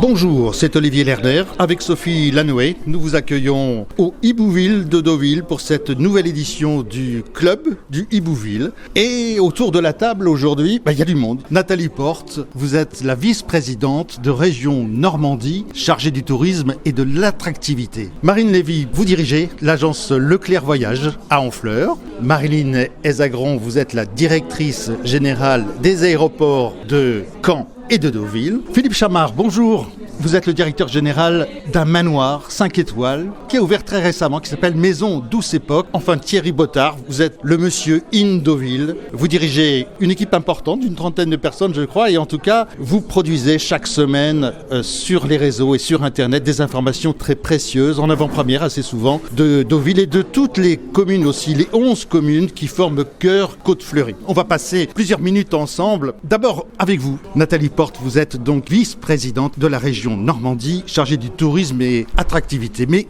Bonjour, c'est Olivier Lerner. Avec Sophie Lanoué, nous vous accueillons au Hibouville de Deauville pour cette nouvelle édition du club du Hibouville. Et autour de la table aujourd'hui, il y a du monde. Nathalie Porte, vous êtes la vice-présidente de Région Normandie, chargée du tourisme et de l'attractivité. Marine Lévy, vous dirigez l'agence Leclerc Voyage à Honfleur. Marilyn Ezagron, vous êtes la directrice générale des aéroports de Caen et de Deauville. Philippe Chamard, bonjour. Vous êtes le directeur général d'un manoir 5 étoiles qui a ouvert très récemment, qui s'appelle Maison Douce Époque. Enfin, Thierry Bottard, vous êtes le monsieur in Deauville. Vous dirigez une équipe importante, d'une 30aine de personnes, je crois, et en tout cas, vous produisez chaque semaine sur les réseaux et sur Internet des informations très précieuses, en avant-première assez souvent, de Deauville et de toutes les communes aussi, les 11 communes qui forment cœur Côte-Fleurie. On va passer plusieurs minutes ensemble. D'abord, avec vous, Nathalie Porte, vous êtes donc vice-présidente de la région Normandie, chargée du tourisme et attractivité. Mais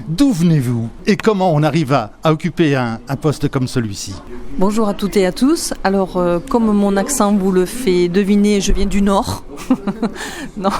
d'où venez-vous et comment on arrive à occuper un poste comme celui-ci ? Bonjour à toutes et à tous. Alors, comme mon accent vous le fait deviner, je viens du Nord. Non,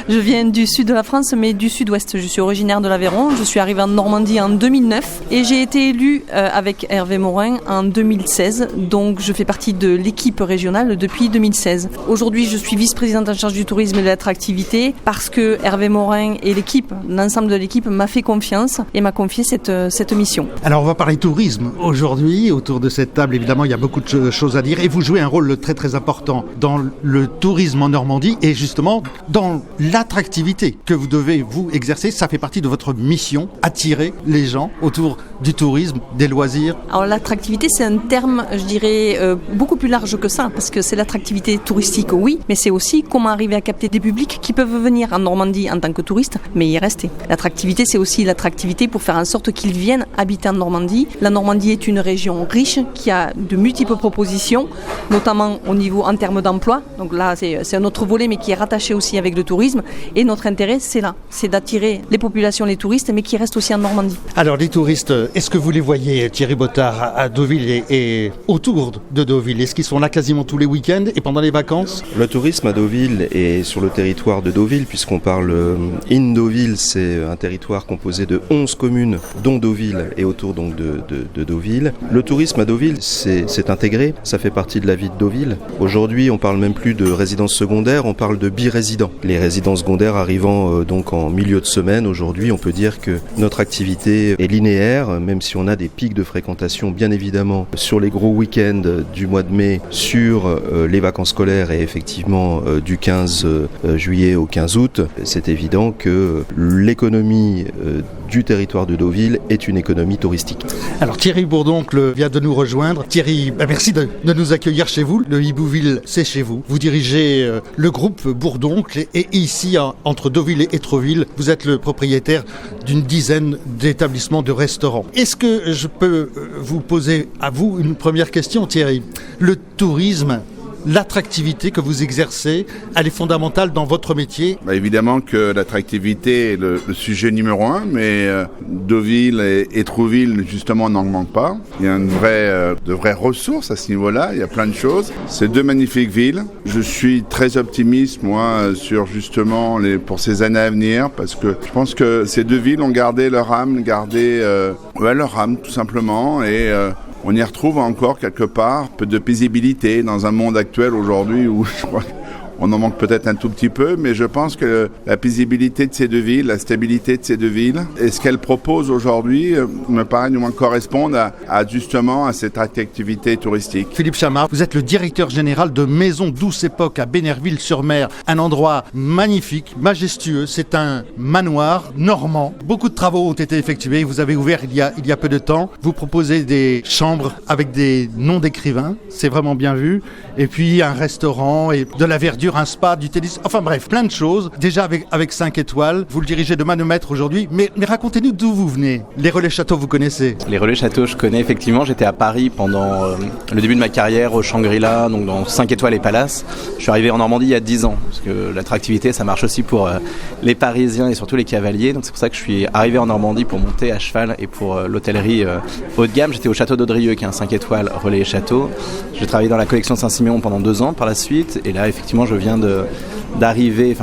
je viens du sud de la France, mais du sud-ouest. Je suis originaire de l'Aveyron. Je suis arrivée en Normandie en 2009 et j'ai été élue avec Hervé Morin en 2016. Donc, je fais partie de l'équipe régionale depuis 2016. Aujourd'hui, je suis vice-présidente en charge du tourisme et de l'attractivité parce que Hervé Morin et l'équipe, l'ensemble de l'équipe, m'a fait confiance et m'a confié cette mission. Alors, on va parler tourisme aujourd'hui. Autour de cette table, évidemment, il y a beaucoup de choses à dire et vous jouez un rôle très très important dans le tourisme en Normandie et justement dans l'attractivité que vous devez vous exercer. Ça fait partie de votre mission, attirer les gens autour du tourisme, des loisirs. Alors l'attractivité, c'est un terme, je dirais, beaucoup plus large que ça, parce que c'est l'attractivité touristique, oui, mais c'est aussi comment arriver à capter des publics qui peuvent venir en Normandie en tant que touristes, mais y rester. L'attractivité, c'est aussi l'attractivité pour faire en sorte qu'ils viennent habiter en Normandie. La Normandie est une région riche qui a de multiples propositions, notamment au niveau en termes d'emploi. Donc là, c'est un autre volet, mais qui est rattaché aussi avec le tourisme. Et notre intérêt, c'est là, c'est d'attirer les populations, les touristes, mais qui restent aussi en Normandie. Alors les touristes, est-ce que vous les voyez, Thierry Bottard, à Deauville et autour de Deauville ? Est-ce qu'ils sont là quasiment tous les week-ends et pendant les vacances ? Le tourisme à Deauville et sur le territoire de Deauville, puisqu'on parle in Deauville, c'est un territoire composé de 11 communes, dont Deauville et autour donc de Deauville. Le tourisme à Deauville, c'est intégré, ça fait partie de la vie de Deauville. Aujourd'hui, on parle même plus de résidence secondaire, on parle de birésidents. Les résidences secondaires arrivant donc en milieu de semaine, aujourd'hui, on peut dire que notre activité est linéaire, même si on a des pics de fréquentation, bien évidemment, sur les gros week-ends du mois de mai, sur les vacances scolaires et effectivement du 15 juillet au 15 août. C'est évident que l'économie du territoire de Deauville est une économie touristique. Alors Thierry Bourdoncle vient de nous rejoindre. Thierry, merci de nous accueillir chez vous. Le Hibouville, c'est chez vous. Vous dirigez le groupe Bourdoncle et ici, entre Deauville et Étreville, vous êtes le propriétaire d'une dizaine d'établissements de restaurants. Est-ce que je peux vous poser à vous une première question, Thierry ? Le tourisme, l'attractivité que vous exercez, elle est fondamentale dans votre métier ? Évidemment que l'attractivité est le sujet numéro un, mais Deauville et Étreville, justement, n'en manquent pas. Il y a de vraies ressources à ce niveau-là, il y a plein de choses. C'est deux magnifiques villes. Je suis très optimiste, moi, sur justement pour ces années à venir, parce que je pense que ces deux villes ont gardé leur âme, leur âme tout simplement, et on y retrouve encore quelque part peu de paisibilité dans un monde actuel aujourd'hui où je crois on en manque peut-être un tout petit peu, mais je pense que la paisibilité de ces deux villes, la stabilité de ces deux villes, et ce qu'elles proposent aujourd'hui, me paraît du moins correspondre justement à cette attractivité touristique. Philippe Chamard, vous êtes le directeur général de Maison Douce Époque à Bénerville-sur-Mer, un endroit magnifique, majestueux, c'est un manoir normand. Beaucoup de travaux ont été effectués, vous avez ouvert il y a peu de temps, vous proposez des chambres avec des noms d'écrivains, c'est vraiment bien vu, et puis un restaurant et de la verdure, un spa, du tennis, enfin bref, plein de choses. Déjà avec 5 étoiles, vous le dirigez de manomètre aujourd'hui, mais racontez-nous d'où vous venez. Les Relais-Châteaux, vous connaissez ? Les Relais-Châteaux, je connais effectivement. J'étais à Paris pendant le début de ma carrière au Shangri-La, donc dans 5 étoiles et Palace. Je suis arrivé en Normandie il y a 10 ans, parce que l'attractivité, ça marche aussi pour les Parisiens et surtout les cavaliers. Donc c'est pour ça que je suis arrivé en Normandie pour monter à cheval et pour l'hôtellerie haut de gamme. J'étais au Château d'Audrieux, qui est un 5 étoiles Relais-Châteaux. J'ai travaillé dans la collection Saint-Siméon pendant 2 ans par la suite, et là effectivement je viens de d'arriver,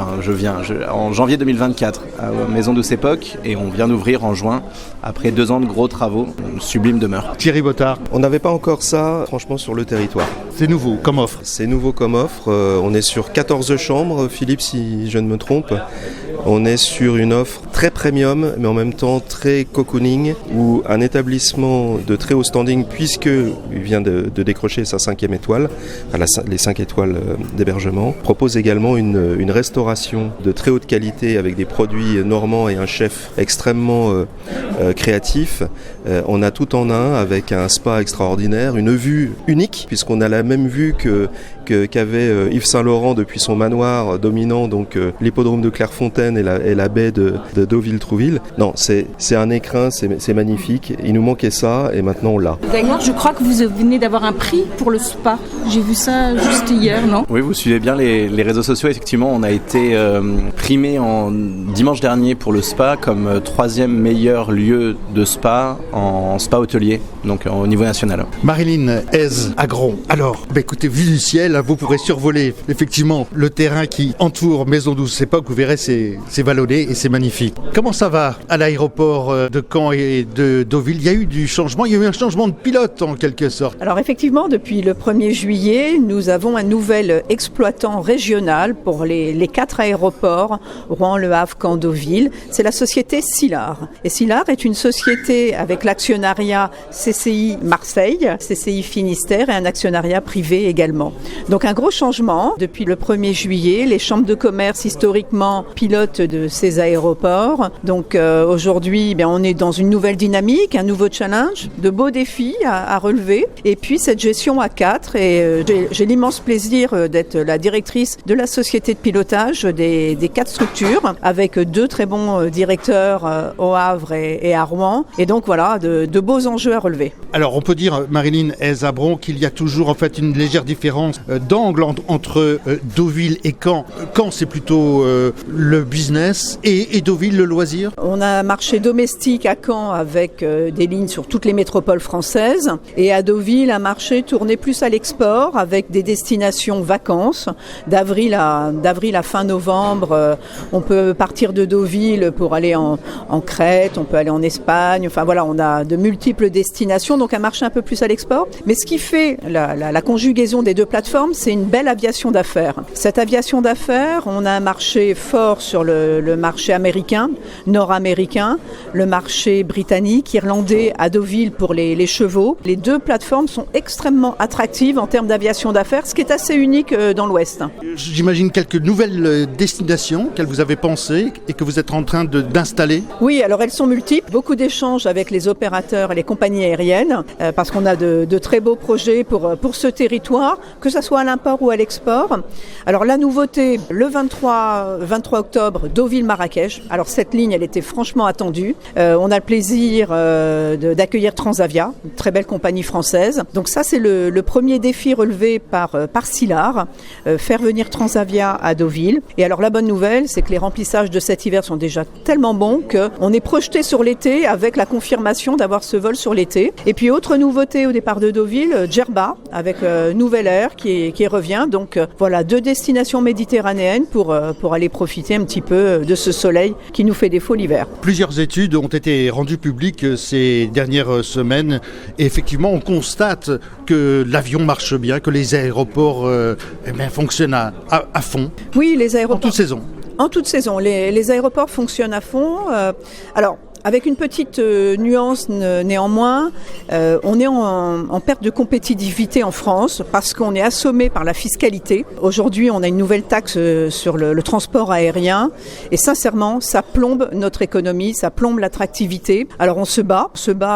en janvier 2024 à Maison Douce Époque, et on vient d'ouvrir en juin après 2 ans de gros travaux. Une sublime demeure. Thierry Bottard. On n'avait pas encore ça, franchement, sur le territoire. C'est nouveau comme offre. C'est nouveau comme offre. On est sur 14 chambres, Philippe, si je ne me trompe. On est sur une offre très premium, mais en même temps très cocooning, où un établissement de très haut standing, puisqu'il vient de décrocher sa 5e étoile, les 5 étoiles d'hébergement, propose également une restauration de très haute qualité avec des produits normands et un chef extrêmement créatif. On a tout en un avec un spa extraordinaire, une vue unique, puisqu'on a la même vue qu'avait Yves Saint-Laurent depuis son manoir dominant donc l'hippodrome de Clairefontaine et la baie de Deauville-Trouville. Non, c'est un écrin, c'est magnifique. Il nous manquait ça et maintenant on l'a. D'ailleurs, je crois que vous venez d'avoir un prix pour le spa. J'ai vu ça juste hier, non ? Oui, vous suivez bien les réseaux sociaux. Effectivement, on a été primé dimanche dernier pour le spa comme 3e meilleur lieu de spa en spa hôtelier, donc au niveau national. Marilyn Hez-Agron. Alors, écoutez, vu du ciel, vous pourrez survoler effectivement le terrain qui entoure Maison Douce Époque. Vous verrez, c'est vallonné et c'est magnifique. Comment ça va à l'aéroport de Caen et de Deauville ? Il y a eu du changement, il y a eu un changement de pilote en quelque sorte. Alors effectivement, depuis le 1er juillet, nous avons un nouvel exploitant régional pour les 4 aéroports, Rouen, Le Havre, Caen, Deauville. C'est la société Silard. Et Silard est une société avec l'actionnariat CCI Marseille, CCI Finistère et un actionnariat privé également. Donc un gros changement depuis le 1er juillet. Les chambres de commerce historiquement pilotent de ces aéroports. Donc aujourd'hui, on est dans une nouvelle dynamique, un nouveau challenge, de beaux défis à relever. Et puis cette gestion à 4. Et j'ai l'immense plaisir d'être la directrice de la société de pilotage des 4 structures, avec 2 très bons directeurs au Havre et à Rouen. Et donc voilà, de beaux enjeux à relever. Alors on peut dire, Marilyn Hez-Agron, qu'il y a toujours en fait une légère différence d'angle entre Deauville et Caen. Caen, c'est plutôt le business et Deauville, le loisir. On a un marché domestique à Caen avec des lignes sur toutes les métropoles françaises, et à Deauville, un marché tourné plus à l'export avec des destinations vacances. D'avril à fin novembre, on peut partir de Deauville pour aller en Crète, on peut aller en Espagne. Enfin voilà, on a de multiples destinations, donc un marché un peu plus à l'export. Mais ce qui fait la conjugaison des 2 plateformes, c'est une belle aviation d'affaires. Cette aviation d'affaires, on a un marché fort sur le marché américain, nord-américain, le marché britannique, irlandais à Deauville pour les chevaux. Les 2 plateformes sont extrêmement attractives en termes d'aviation d'affaires, ce qui est assez unique dans l'Ouest. J'imagine quelques nouvelles destinations qu'elles vous avez pensées et que vous êtes en train d'installer. Oui, alors elles sont multiples. Beaucoup d'échanges avec les opérateurs et les compagnies aériennes parce qu'on a de très beaux projets pour ce territoire, que ce soit à l'import ou à l'export. Alors la nouveauté, le 23 octobre, Deauville-Marrakech. Alors cette ligne, elle était franchement attendue. On a le plaisir d'accueillir Transavia, une très belle compagnie française. Donc ça, c'est le premier défi relevé par Silard, faire venir Transavia à Deauville. Et alors la bonne nouvelle, c'est que les remplissages de cet hiver sont déjà tellement bons qu'on est projeté sur l'été avec la confirmation d'avoir ce vol sur l'été. Et puis autre nouveauté au départ de Deauville, Djerba avec Nouvel Air qui revient. Donc voilà, 2 destinations méditerranéennes pour aller profiter un petit peu de ce soleil qui nous fait défaut l'hiver. Plusieurs études ont été rendues publiques ces dernières semaines et effectivement on constate que l'avion marche bien, que les aéroports fonctionnent à fond. Oui, les aéroports. En toute saison. En toute saison. Les aéroports fonctionnent à fond. Alors, avec une petite nuance néanmoins, on est en perte de compétitivité en France parce qu'on est assommé par la fiscalité. Aujourd'hui, on a une nouvelle taxe sur le transport aérien et sincèrement, ça plombe notre économie, ça plombe l'attractivité. Alors on se bat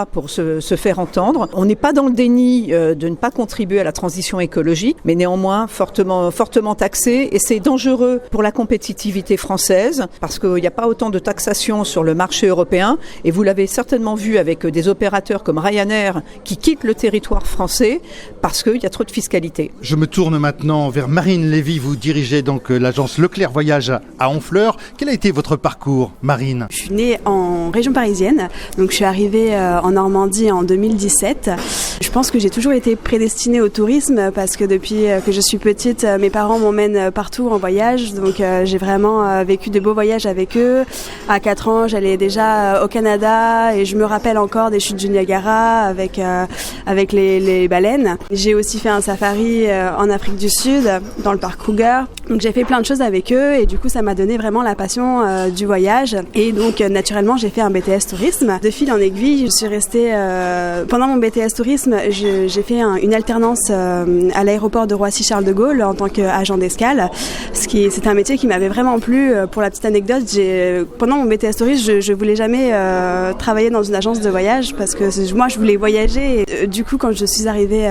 pour se faire entendre. On n'est pas dans le déni de ne pas contribuer à la transition écologique, mais néanmoins fortement taxé et c'est dangereux pour la compétitivité française parce qu'il n'y a pas autant de taxation sur le marché européen. bien. Et vous l'avez certainement vu avec des opérateurs comme Ryanair qui quittent le territoire français parce qu'il y a trop de fiscalité. Je me tourne maintenant vers Marine Lévy. Vous dirigez donc l'agence Leclerc Voyage à Honfleur. Quel a été votre parcours, Marine ? Je suis née en région parisienne, donc je suis arrivée en Normandie en 2017. Je pense que j'ai toujours été prédestinée au tourisme parce que depuis que je suis petite, mes parents m'emmènent partout en voyage. Donc j'ai vraiment vécu de beaux voyages avec eux. À 4 ans, j'allais déjà au Canada et je me rappelle encore des chutes du Niagara avec les baleines. J'ai aussi fait un safari en Afrique du Sud, dans le parc Kruger. Donc j'ai fait plein de choses avec eux et du coup ça m'a donné vraiment la passion du voyage. Et donc naturellement j'ai fait un BTS tourisme. De fil en aiguille, je suis restée pendant mon BTS tourisme, j'ai fait une alternance à l'aéroport de Roissy-Charles de Gaulle en tant qu'agent d'escale. C'était un métier qui m'avait vraiment plu. Pour la petite anecdote, pendant mon BTS tourisme, je voulais jamais travailler dans une agence de voyage parce que moi je voulais voyager. Et, du coup, quand je suis arrivée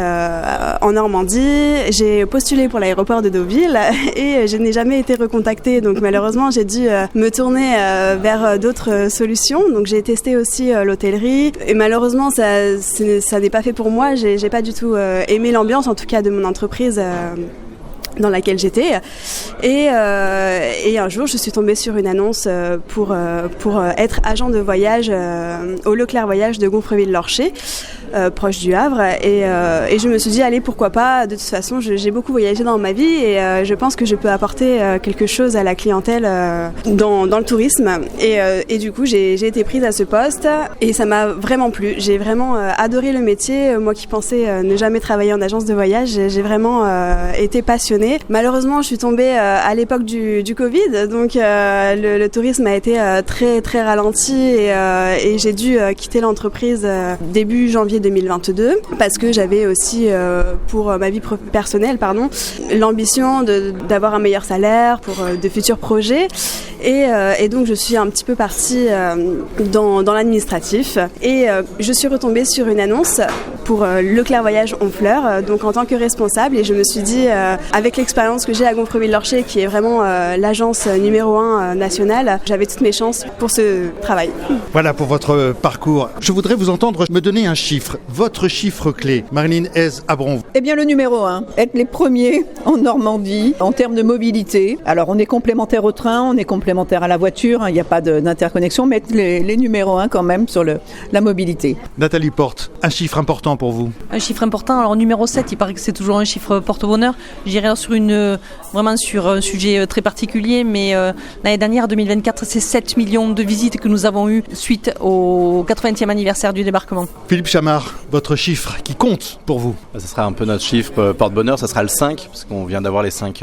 en Normandie, j'ai postulé pour l'aéroport de Deauville et je n'ai jamais été recontactée. Donc malheureusement, j'ai dû me tourner vers d'autres solutions. Donc j'ai testé aussi l'hôtellerie et malheureusement, ça n'est pas fait pour moi. J'ai pas du tout aimé l'ambiance, en tout cas de mon entreprise. Dans laquelle j'étais et un jour je suis tombée sur une annonce pour être agent de voyage au Leclerc Voyage de Gonfreville-Lorcher, proche du Havre et je me suis dit allez pourquoi pas, de toute façon j'ai beaucoup voyagé dans ma vie et je pense que je peux apporter quelque chose à la clientèle dans le tourisme et du coup j'ai été prise à ce poste et ça m'a vraiment plu. J'ai vraiment adoré le métier, moi qui pensais ne jamais travailler en agence de voyage, j'ai vraiment été passionnée. Malheureusement, je suis tombée à l'époque du Covid, donc le tourisme a été très très ralenti et j'ai dû quitter l'entreprise début janvier 2022 parce que j'avais aussi pour ma vie personnelle l'ambition d'avoir un meilleur salaire pour de futurs projets et donc je suis un petit peu partie dans l'administratif et je suis retombée sur une annonce pour Leclerc Voyage Honfleur, donc en tant que responsable et je me suis dit avec l'expérience que j'ai à Gonfreville-Lorcher qui est vraiment l'agence numéro 1 nationale, j'avais toutes mes chances pour ce travail. Voilà pour votre parcours. Je voudrais vous entendre me donner un chiffre, votre chiffre clé. Marilyn Hez-Abron. Eh bien le numéro 1, être les premiers en Normandie en termes de mobilité. Alors on est complémentaire au train, on est complémentaire à la voiture, il n'y a pas d'interconnexion, mais être les numéros 1 quand même sur la mobilité. Nathalie Porte, un chiffre important pour vous? Un chiffre important, alors numéro 7, il paraît que c'est toujours un chiffre porte-bonheur. J'irai vraiment sur un sujet très particulier, mais l'année dernière, 2024, c'est 7 millions de visites que nous avons eues suite au 80e anniversaire du débarquement. Philippe Chamard, votre chiffre qui compte pour vous? Ça sera un peu notre chiffre porte-bonheur, ça sera le 5, parce qu'on vient d'avoir les 5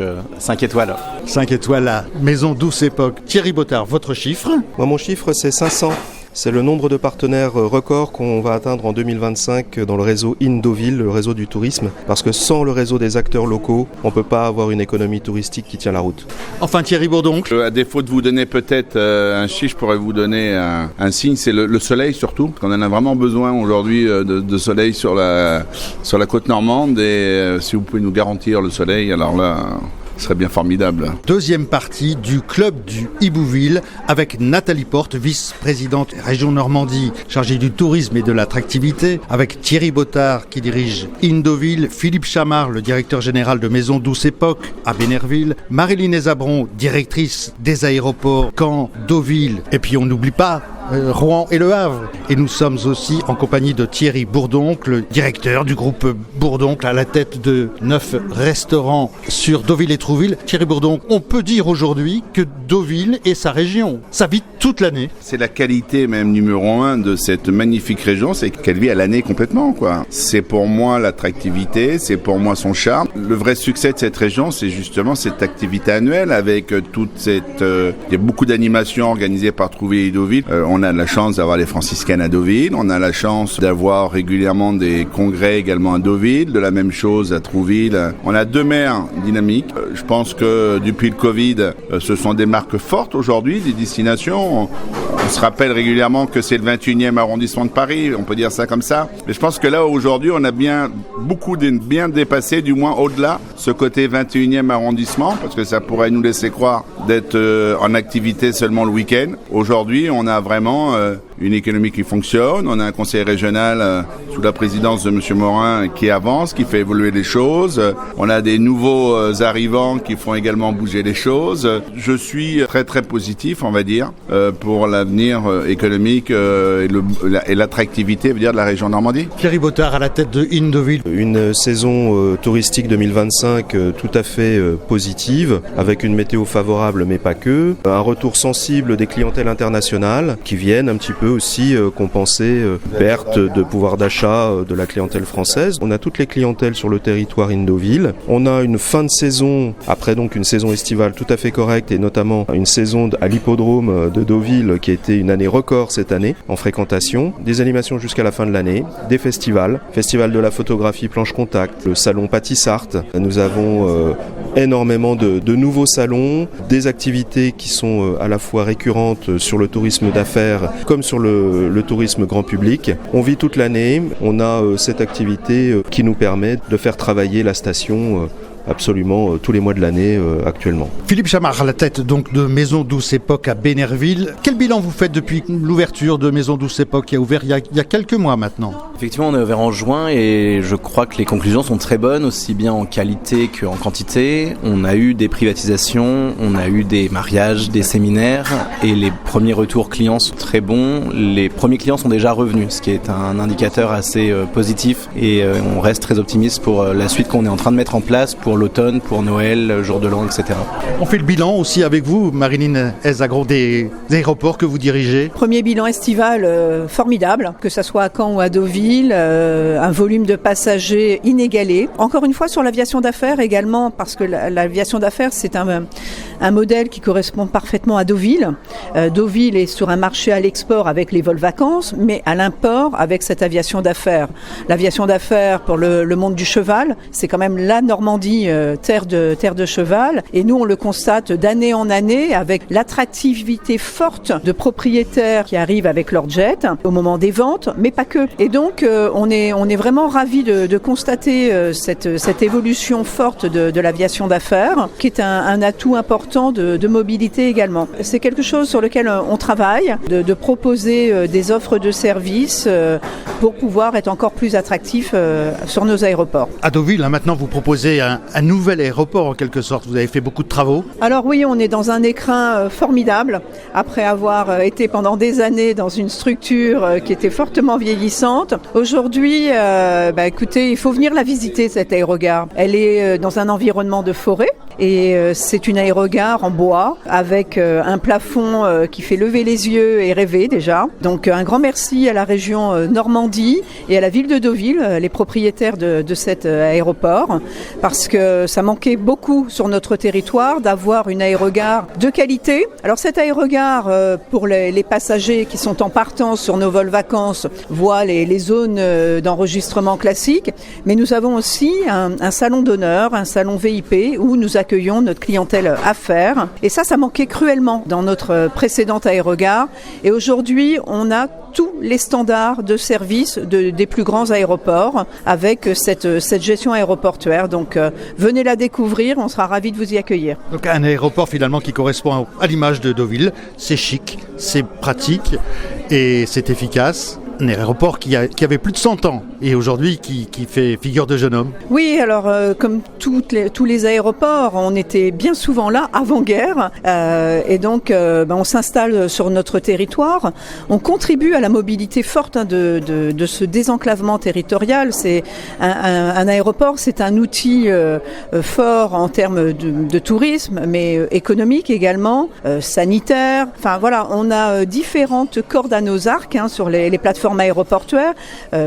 étoiles. 5 étoiles à Maison Douce Époque. Thierry Bottard, votre chiffre? Moi, mon chiffre, c'est 500. C'est le nombre de partenaires records qu'on va atteindre en 2025 dans le réseau Deauville, le réseau du tourisme, parce que sans le réseau des acteurs locaux, on ne peut pas avoir une économie touristique qui tient la route. Enfin, Thierry Bourdoncle. À défaut de vous donner peut-être un chiffre, je pourrais vous donner un signe, c'est le soleil surtout, parce qu'on en a vraiment besoin aujourd'hui de soleil sur la côte normande, et si vous pouvez nous garantir le soleil, alors là... ce serait bien formidable. Deuxième partie du club du Hibouville avec Nathalie Porte, vice-présidente région Normandie, chargée du tourisme et de l'attractivité, avec Thierry Bottard qui dirige Deauville, Philippe Chamard, le directeur général de Maison Douce Époque à Bénerville, Marilyn Hez-Abron, directrice des aéroports Caen, Deauville, et puis on n'oublie pas Rouen et Le Havre. Et nous sommes aussi en compagnie de Thierry Bourdoncle, directeur du groupe Bourdoncle à la tête de 9 restaurants sur Deauville et Trouville. Thierry Bourdoncle, on peut dire aujourd'hui que Deauville est sa région. Ça vit toute l'année. C'est la qualité même numéro 1 de cette magnifique région, c'est qu'elle vit à l'année complètement, quoi. C'est pour moi l'attractivité, c'est pour moi son charme. Le vrai succès de cette région, c'est justement cette activité annuelle avec toute cette... il y a beaucoup d'animations organisées par Trouville et Deauville. On a la chance d'avoir les franciscaines à Deauville, on a la chance d'avoir régulièrement des congrès également à Deauville, de la même chose à Trouville. On a 2 mers dynamiques. Je pense que depuis le Covid, ce sont des marques fortes aujourd'hui, des destinations. On se rappelle régulièrement que c'est le 21e arrondissement de Paris, on peut dire ça comme ça. Mais je pense que là, aujourd'hui, on a bien dépassé, du moins au-delà, ce côté 21e arrondissement, parce que ça pourrait nous laisser croire d'être en activité seulement le week-end. Aujourd'hui, on a vraiment une économie qui fonctionne, on a un conseil régional sous la présidence de M. Morin qui avance, qui fait évoluer les choses. On a des nouveaux arrivants qui font également bouger les choses. Je suis très très positif, on va dire, pour l'avenir économique et l'attractivité, de la région Normandie. Thierry Bottard à la tête de In Deauville. Une saison touristique 2025 tout à fait positive, avec une météo favorable mais pas que. Un retour sensible des clientèles internationales qui viennent un petit peu aussi compenser perte de pouvoir d'achat de la clientèle française. On a toutes les clientèles sur le territoire In Deauville. On a une fin de saison, après donc une saison estivale tout à fait correcte, et notamment une saison à l'hippodrome de Deauville qui a été une année record cette année en fréquentation. Des animations jusqu'à la fin de l'année, des festivals, festival de la photographie planche contact, le salon Pâtissart. Nous avons énormément de nouveaux salons, des activités qui sont à la fois récurrentes sur le tourisme d'affaires comme sur le tourisme grand public. On vit toute l'année, on a cette activité qui nous permet de faire travailler la station absolument tous les mois de l'année actuellement. Philippe Chamard à la tête donc de Maison Douce Époque à Bénerville. Quel bilan vous faites depuis l'ouverture de Maison Douce Époque qui a ouvert il y a quelques mois maintenant? Effectivement, on est ouvert en juin et je crois que les conclusions sont très bonnes, aussi bien en qualité qu'en quantité. On a eu des privatisations, on a eu des mariages, des séminaires et les premiers retours clients sont très bons. Les premiers clients sont déjà revenus, ce qui est un indicateur assez positif et on reste très optimiste pour la suite qu'on est en train de mettre en place pour l'automne, pour Noël, jour de l'an, etc. On fait le bilan aussi avec vous, Marilyn Ezagro, des aéroports que vous dirigez. Premier bilan estival formidable, que ce soit à Caen ou à Deauville, un volume de passagers inégalé. Encore une fois sur l'aviation d'affaires également, parce que l'aviation d'affaires c'est un modèle qui correspond parfaitement à Deauville. Deauville est sur un marché à l'export avec les vols vacances, mais à l'import avec cette aviation d'affaires. L'aviation d'affaires pour le monde du cheval, c'est quand même la Normandie, terre de cheval, et nous on le constate d'année en année avec l'attractivité forte de propriétaires qui arrivent avec leur jet au moment des ventes, mais pas que. Et donc on est vraiment ravis de constater cette évolution forte de l'aviation d'affaires, qui est un atout important de mobilité également. C'est quelque chose sur lequel on travaille, de proposer des offres de services pour pouvoir être encore plus attractif sur nos aéroports. À Deauville, maintenant vous proposez un nouvel aéroport en quelque sorte. Vous avez fait beaucoup de travaux. Alors oui, on est dans un écrin formidable après avoir été pendant des années dans une structure qui était fortement vieillissante. Aujourd'hui, écoutez, il faut venir la visiter cette aérogare. Elle est dans un environnement de forêt et c'est une aérogare en bois avec un plafond qui fait lever les yeux et rêver déjà. Donc un grand merci à la région Normandie et à la ville de Deauville, les propriétaires de cet aéroport, parce que ça manquait beaucoup sur notre territoire d'avoir une aérogare de qualité. Alors cette aérogare, pour les passagers qui sont en partance sur nos vols vacances, voit les zones d'enregistrement classiques, mais nous avons aussi un salon d'honneur, un salon VIP où nous accueillons notre clientèle affaires. Et ça manquait cruellement dans notre précédente aérogare. Et aujourd'hui, on a tous les standards de service des plus grands aéroports avec cette gestion aéroportuaire. Donc venez la découvrir, on sera ravis de vous y accueillir. Donc un aéroport finalement qui correspond à l'image de Deauville. C'est chic, c'est pratique et c'est efficace. Un aéroport qui avait plus de 100 ans et aujourd'hui qui fait figure de jeune homme. Oui, alors comme tous les aéroports, on était bien souvent là avant-guerre et donc on s'installe sur notre territoire. On contribue à la mobilité forte de ce désenclavement territorial. C'est un aéroport, c'est un outil fort en termes de tourisme, mais économique également, sanitaire. Enfin voilà, on a différentes cordes à nos arcs sur les plateformes aéroportuaires.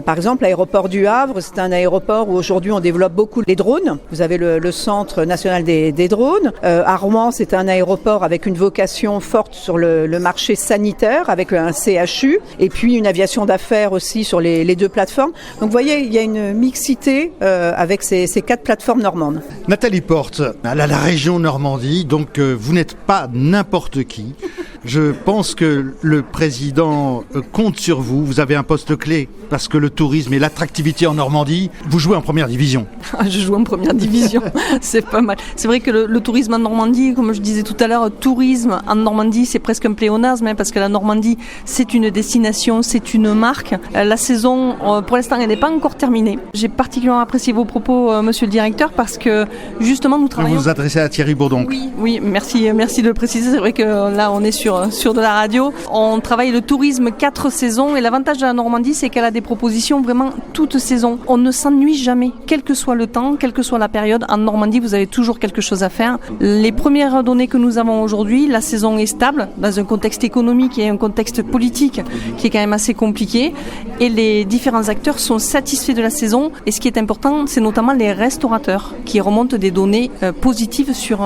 Par exemple, l'aéroport du Havre, c'est un aéroport où aujourd'hui on développe beaucoup les drones. Vous avez le Centre national des drones. À Rouen, c'est un aéroport avec une vocation forte sur le marché sanitaire, avec un CHU, et puis une aviation d'affaires aussi sur les deux plateformes. Donc vous voyez, il y a une mixité avec ces 4 plateformes normandes. Nathalie Porte, à la région Normandie, donc vous n'êtes pas n'importe qui. Je pense que le président compte sur vous. Vous avez un poste clé parce que le tourisme et l'attractivité en Normandie, vous jouez en première division. Je joue en première division, c'est pas mal. C'est vrai que le tourisme en Normandie, comme je disais tout à l'heure, tourisme en Normandie, c'est presque un pléonasme, parce que la Normandie, c'est une destination, c'est une marque. La saison, pour l'instant, elle n'est pas encore terminée. J'ai particulièrement apprécié vos propos, monsieur le directeur, parce que justement, nous travaillons... Vous vous adressez à Thierry Bourdon. Oui, merci de le préciser. C'est vrai que là, on est sur de la radio. On travaille le tourisme 4 saisons, et l'avantage de la Normandie, c'est qu'elle a des propositions vraiment toutes saisons. On ne s'ennuie jamais, quel que soit le temps, quelle que soit la période. En Normandie, vous avez toujours quelque chose à faire. Les premières données que nous avons aujourd'hui, la saison est stable dans un contexte économique et un contexte politique qui est quand même assez compliqué, et les différents acteurs sont satisfaits de la saison. Et ce qui est important, c'est notamment les restaurateurs qui remontent des données positives sur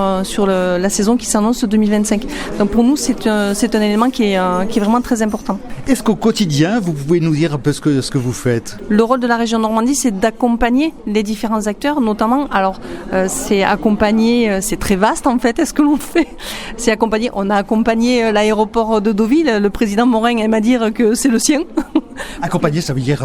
la saison qui s'annonce 2025. Donc pour nous, c'est un élément qui est vraiment très important. Est-ce qu'au quotidien, vous pouvez nous dire un peu ce que vous faites ? Le rôle de la région Normandie, c'est d'accompagner les différents acteurs, notamment, c'est accompagner, c'est très vaste en fait, est-ce que l'on fait ? C'est accompagner, on a accompagné l'aéroport de Deauville, le président Morin aime à dire que c'est le sien. Accompagner, ça veut dire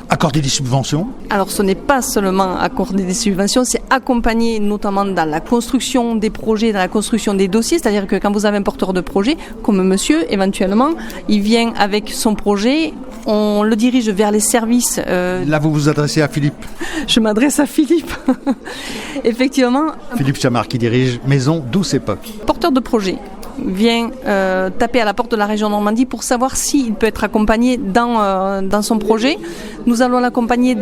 accorder des subventions ? Alors ce n'est pas seulement accorder des subventions, c'est accompagner notamment dans la construction des projets, dans la construction des dossiers, c'est-à-dire que quand vous avez un porteur de projet, comme monsieur éventuellement, il vient avec son projet, on le dirige vers les services. Là vous vous adressez à Philippe ? Je m'adresse à Philippe. Effectivement. Philippe Chamard qui dirige Maison Douce Époque. Porteur de projet vient taper à la porte de la région Normandie pour savoir s'il peut être accompagné dans son projet. Nous allons l'accompagner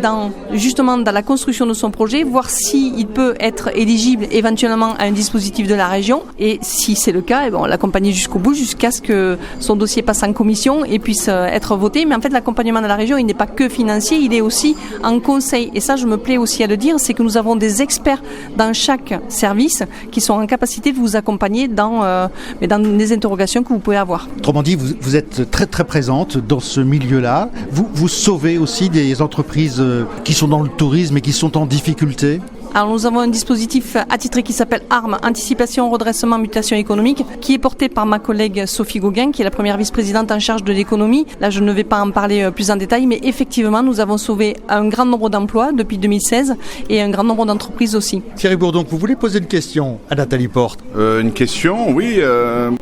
justement dans la construction de son projet, voir s'il peut être éligible éventuellement à un dispositif de la région, et si c'est le cas, on l'accompagner jusqu'au bout, jusqu'à ce que son dossier passe en commission et puisse être voté. Mais en fait, l'accompagnement de la région, il n'est pas que financier, il est aussi en conseil. Et ça, je me plais aussi à le dire, c'est que nous avons des experts dans chaque service qui sont en capacité de vous accompagner dans les interrogations que vous pouvez avoir. Autrement dit, vous êtes très très présente dans ce milieu-là. Vous sauvez aussi des entreprises qui sont dans le tourisme et qui sont en difficulté. Alors nous avons un dispositif attitré qui s'appelle ARM, Anticipation, Redressement, Mutation économique, qui est porté par ma collègue Sophie Gauguin, qui est la première vice-présidente en charge de l'économie. Là, je ne vais pas en parler plus en détail, mais effectivement, nous avons sauvé un grand nombre d'emplois depuis 2016 et un grand nombre d'entreprises aussi. Thierry Bourdon, vous voulez poser une question à Nathalie Porte ? Une question, oui.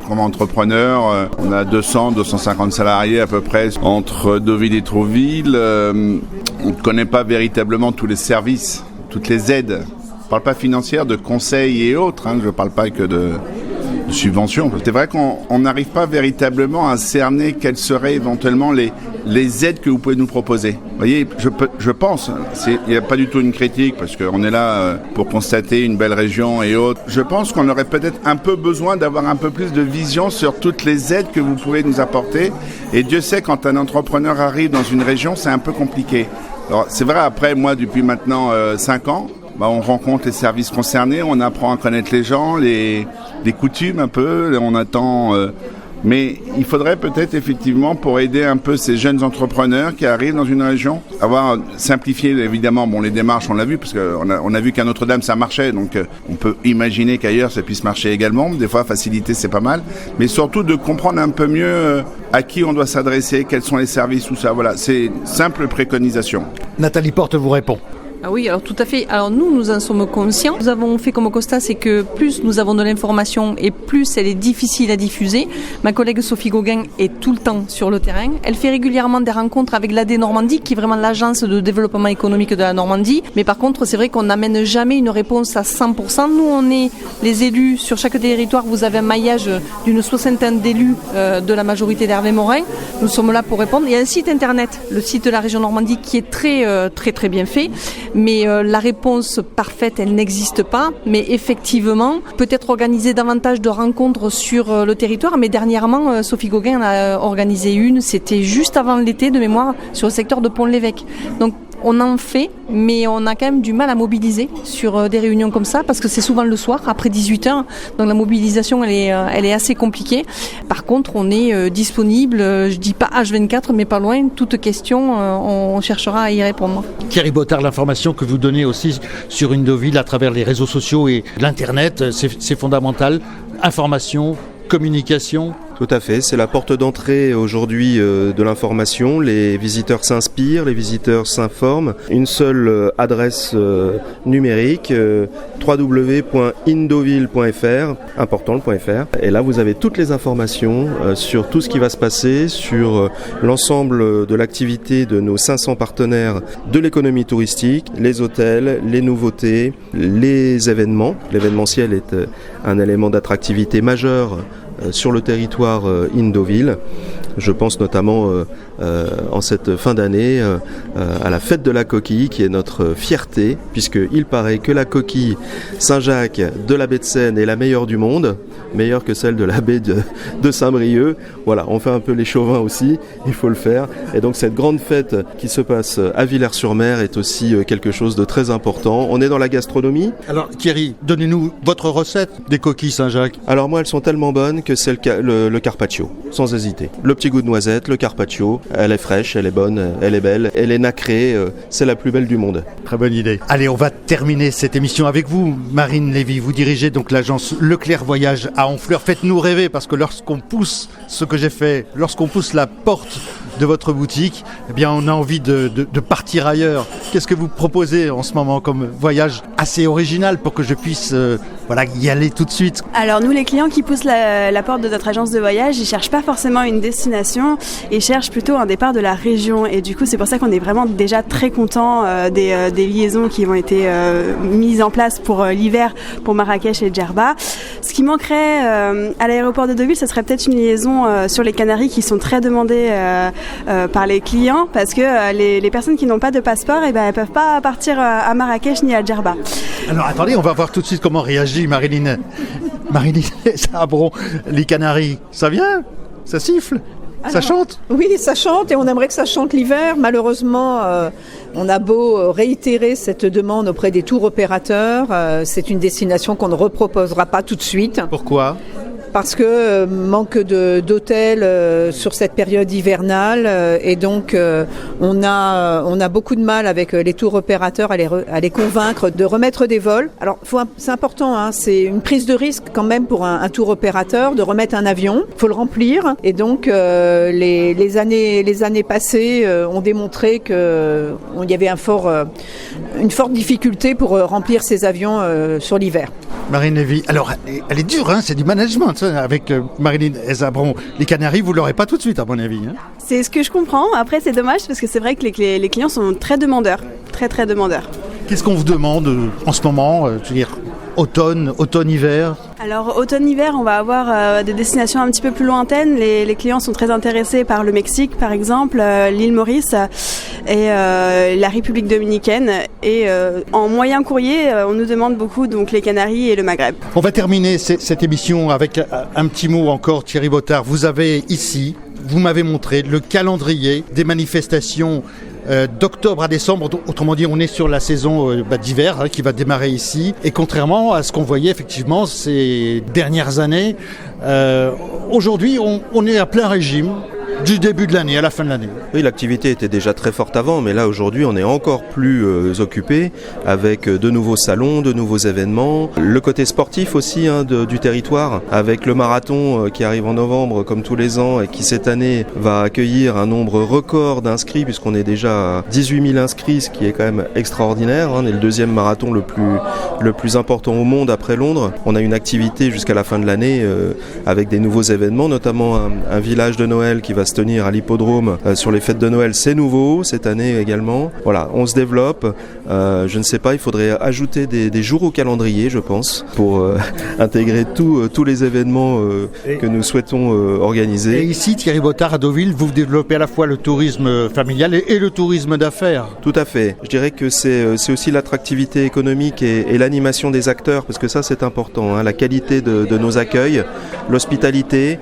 Comme entrepreneur, on a 250 salariés à peu près entre Deauville et Trouville. On ne connaît pas véritablement tous les services, toutes les aides. Je ne parle pas financières, de conseils et autres, je ne parle pas que de subventions. C'est vrai qu'on n'arrive pas véritablement à cerner quelles seraient éventuellement les aides que vous pouvez nous proposer. Vous voyez, je pense, il n'y a pas du tout une critique, parce qu'on est là pour constater une belle région et autres. Je pense qu'on aurait peut-être un peu besoin d'avoir un peu plus de vision sur toutes les aides que vous pouvez nous apporter. Et Dieu sait, quand un entrepreneur arrive dans une région, c'est un peu compliqué. Alors, c'est vrai, après, moi, depuis maintenant 5 ans, on rencontre les services concernés, on apprend à connaître les gens, les coutumes un peu, on attend... mais il faudrait peut-être effectivement, pour aider un peu ces jeunes entrepreneurs qui arrivent dans une région, avoir simplifié évidemment les démarches, on l'a vu, parce qu'on a vu qu'à Notre-Dame ça marchait, donc on peut imaginer qu'ailleurs ça puisse marcher également. Des fois faciliter c'est pas mal, mais surtout de comprendre un peu mieux à qui on doit s'adresser, quels sont les services, tout ça. Voilà, c'est une simple préconisation. Nathalie Porte vous répond. Ah oui, alors tout à fait. Alors nous en sommes conscients. Nous avons fait comme constat, c'est que plus nous avons de l'information et plus elle est difficile à diffuser. Ma collègue Sophie Gauguin est tout le temps sur le terrain. Elle fait régulièrement des rencontres avec l'AD Normandie, qui est vraiment l'agence de développement économique de la Normandie. Mais par contre, c'est vrai qu'on n'amène jamais une réponse à 100%. Nous, on est les élus sur chaque territoire. Vous avez un maillage d'une 60aine d'élus de la majorité d'Hervé Morin. Nous sommes là pour répondre. Il y a un site internet, le site de la région Normandie, qui est très bien fait. Mais la réponse parfaite, elle n'existe pas. Mais effectivement, peut-être organiser davantage de rencontres sur le territoire. Mais dernièrement, Sophie Gauguin en a organisé une, c'était juste avant l'été de mémoire, sur le secteur de Pont-l'Évêque. Donc on en fait, mais on a quand même du mal à mobiliser sur des réunions comme ça, parce que c'est souvent le soir, après 18h. Donc la mobilisation, elle est assez compliquée. Par contre, on est disponible, je dis pas H24, mais pas loin. Toute question, on cherchera à y répondre. Thierry Bottard, l'information que vous donnez aussi sur une Deauville à travers les réseaux sociaux et l'Internet, c'est fondamental. Information, communication, Tout à fait, c'est la porte d'entrée aujourd'hui de l'information. Les visiteurs s'inspirent, les visiteurs s'informent. Une seule adresse numérique, www.indoville.fr, important le .fr. Et là, vous avez toutes les informations sur tout ce qui va se passer, sur l'ensemble de l'activité de nos 500 partenaires de l'économie touristique, les hôtels, les nouveautés, les événements. L'événementiel est un élément d'attractivité majeur sur le territoire Indoville. Je pense notamment en cette fin d'année à la fête de la coquille qui est notre fierté, puisqu'il paraît que la coquille Saint-Jacques de la baie de Seine est la meilleure du monde, meilleure que celle de la baie de Saint-Brieuc. Voilà, on fait un peu les chauvins aussi, il faut le faire. Et donc cette grande fête qui se passe à Villers-sur-Mer est aussi quelque chose de très important. On est dans la gastronomie. Alors Thierry, donnez-nous votre recette des coquilles Saint-Jacques. Alors moi, elles sont tellement bonnes que c'est le carpaccio, sans hésiter. Le petit goût de noisette, le carpaccio, elle est fraîche, elle est bonne, elle est belle, elle est nacrée, c'est la plus belle du monde. Très bonne idée. Allez, on va terminer cette émission avec vous, Marine Lévy. Vous dirigez donc l'agence Leclerc Voyage à Honfleur. Faites-nous rêver, parce que lorsqu'on pousse ce que j'ai fait, lorsqu'on pousse la porte de votre boutique, eh bien on a envie de partir ailleurs. Qu'est-ce que vous proposez en ce moment comme voyage assez original pour que je puisse y aller tout de suite? Alors nous, les clients qui poussent la porte de notre agence de voyage, ils cherchent pas forcément une destination, ils cherchent plutôt un départ de la région, et du coup c'est pour ça qu'on est vraiment déjà très contents des liaisons qui ont été mises en place pour l'hiver pour Marrakech et Djerba. Ce qui manquerait à l'aéroport de Deauville, ce serait peut-être une liaison sur les Canaries qui sont très demandées par les clients, parce que les personnes qui n'ont pas de passeport, elles peuvent pas partir à Marrakech ni à Djerba. Alors attendez, on va voir tout de suite comment réagit Marilyn Esabron. Les Canaries, ça vient? Ça siffle? Ça chante? Oui, ça chante, et on aimerait que ça chante l'hiver. Malheureusement, on a beau réitérer cette demande auprès des tours opérateurs, c'est une destination qu'on ne reproposera pas tout de suite. Pourquoi? Parce que manque d'hôtels sur cette période hivernale, et donc on a beaucoup de mal avec les tours opérateurs à les convaincre de remettre des vols. Alors c'est important, c'est une prise de risque quand même pour un tour opérateur de remettre un avion. Il faut le remplir, et donc les années passées ont démontré qu'il y avait une forte difficulté pour remplir ces avions sur l'hiver. Marine Lévy, alors elle est dure, c'est du management avec Marilyn Esabron. Les Canaries, vous l'aurez pas tout de suite à mon avis. C'est ce que je comprends. Après, c'est dommage parce que c'est vrai que les clients sont très demandeurs, très très demandeurs. Qu'est-ce qu'on vous demande en ce moment, je veux dire, automne-hiver? Alors automne-hiver, on va avoir des destinations un petit peu plus lointaines. Les clients sont très intéressés par le Mexique, par exemple, l'île Maurice et la République dominicaine. Et en moyen courrier, on nous demande beaucoup donc les Canaries et le Maghreb. On va terminer cette émission avec un petit mot encore, Thierry Bottard. Vous avez ici, vous m'avez montré le calendrier des manifestations d'octobre à décembre, autrement dit on est sur la saison d'hiver qui va démarrer ici, et contrairement à ce qu'on voyait effectivement ces dernières années, aujourd'hui on est à plein régime du début de l'année à la fin de l'année. Oui, l'activité était déjà très forte avant, mais là aujourd'hui on est encore plus occupé avec de nouveaux salons, de nouveaux événements. Le côté sportif aussi du territoire, avec le marathon qui arrive en novembre comme tous les ans et qui cette année va accueillir un nombre record d'inscrits, puisqu'on est déjà à 18 000 inscrits, ce qui est quand même extraordinaire. On est le deuxième marathon le plus important au monde après Londres. On a une activité jusqu'à la fin de l'année avec des nouveaux événements, notamment un village de Noël qui va se tenir à l'hippodrome sur les fêtes de Noël. C'est nouveau cette année également. Voilà, on se développe. Je ne sais pas, il faudrait ajouter des jours au calendrier, je pense, pour intégrer tous les événements que nous souhaitons organiser. Et ici, Thierry Bottard, à Deauville, vous développez à la fois le tourisme familial et le tourisme d'affaires. Tout à fait. Je dirais que c'est aussi l'attractivité économique et l'animation des acteurs, parce que ça c'est important, la qualité de nos accueils, l'hospitalité.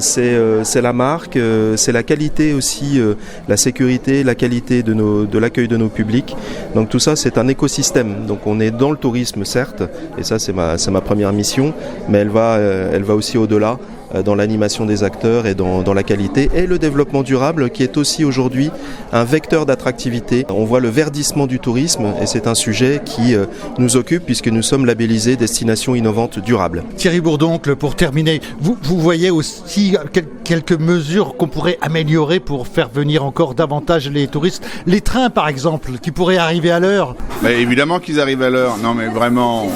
C'est la marque, c'est la qualité aussi, la sécurité, la qualité de l'accueil de nos publics. Donc tout ça, c'est un écosystème. Donc on est dans le tourisme, certes, et ça c'est ma première mission, mais elle va aussi au-delà. dans l'animation des acteurs et dans la qualité, et le développement durable qui est aussi aujourd'hui un vecteur d'attractivité. On voit le verdissement du tourisme et c'est un sujet qui nous occupe puisque nous sommes labellisés destination innovante durable. Thierry Bourdoncle, pour terminer, vous voyez aussi quelques mesures qu'on pourrait améliorer pour faire venir encore davantage les touristes. Les trains par exemple, qui pourraient arriver à l'heure. Mais évidemment qu'ils arrivent à l'heure. Non mais vraiment,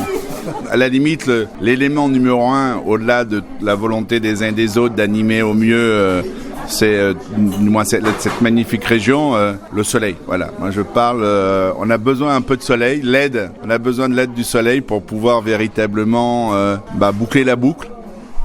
à la limite, l'élément numéro 1, au-delà de la volonté des uns et des autres d'animer au mieux cette magnifique région, le soleil. Voilà, moi je parle, on a besoin un peu de soleil, on a besoin de l'aide du soleil pour pouvoir véritablement boucler la boucle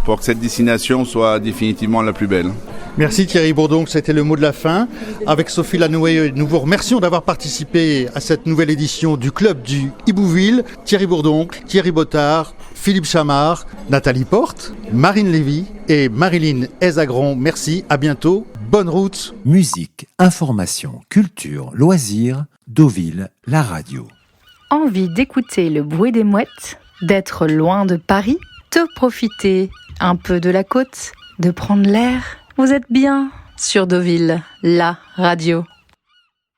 pour que cette destination soit définitivement la plus belle. Merci Thierry Bourdoncle, c'était le mot de la fin. Avec Sophie Lanoué, nous vous remercions d'avoir participé à cette nouvelle édition du Club du Hibouville. Thierry Bourdoncle, Thierry Bottard, Philippe Chamard, Nathalie Porte, Marine Lévy et Marilyn Ezagron. Merci, à bientôt, bonne route. Musique, information, culture, loisirs, Deauville, la radio. Envie d'écouter le bruit des mouettes, d'être loin de Paris, de profiter un peu de la côte, de prendre l'air? Vous êtes bien sur Deauville, la radio.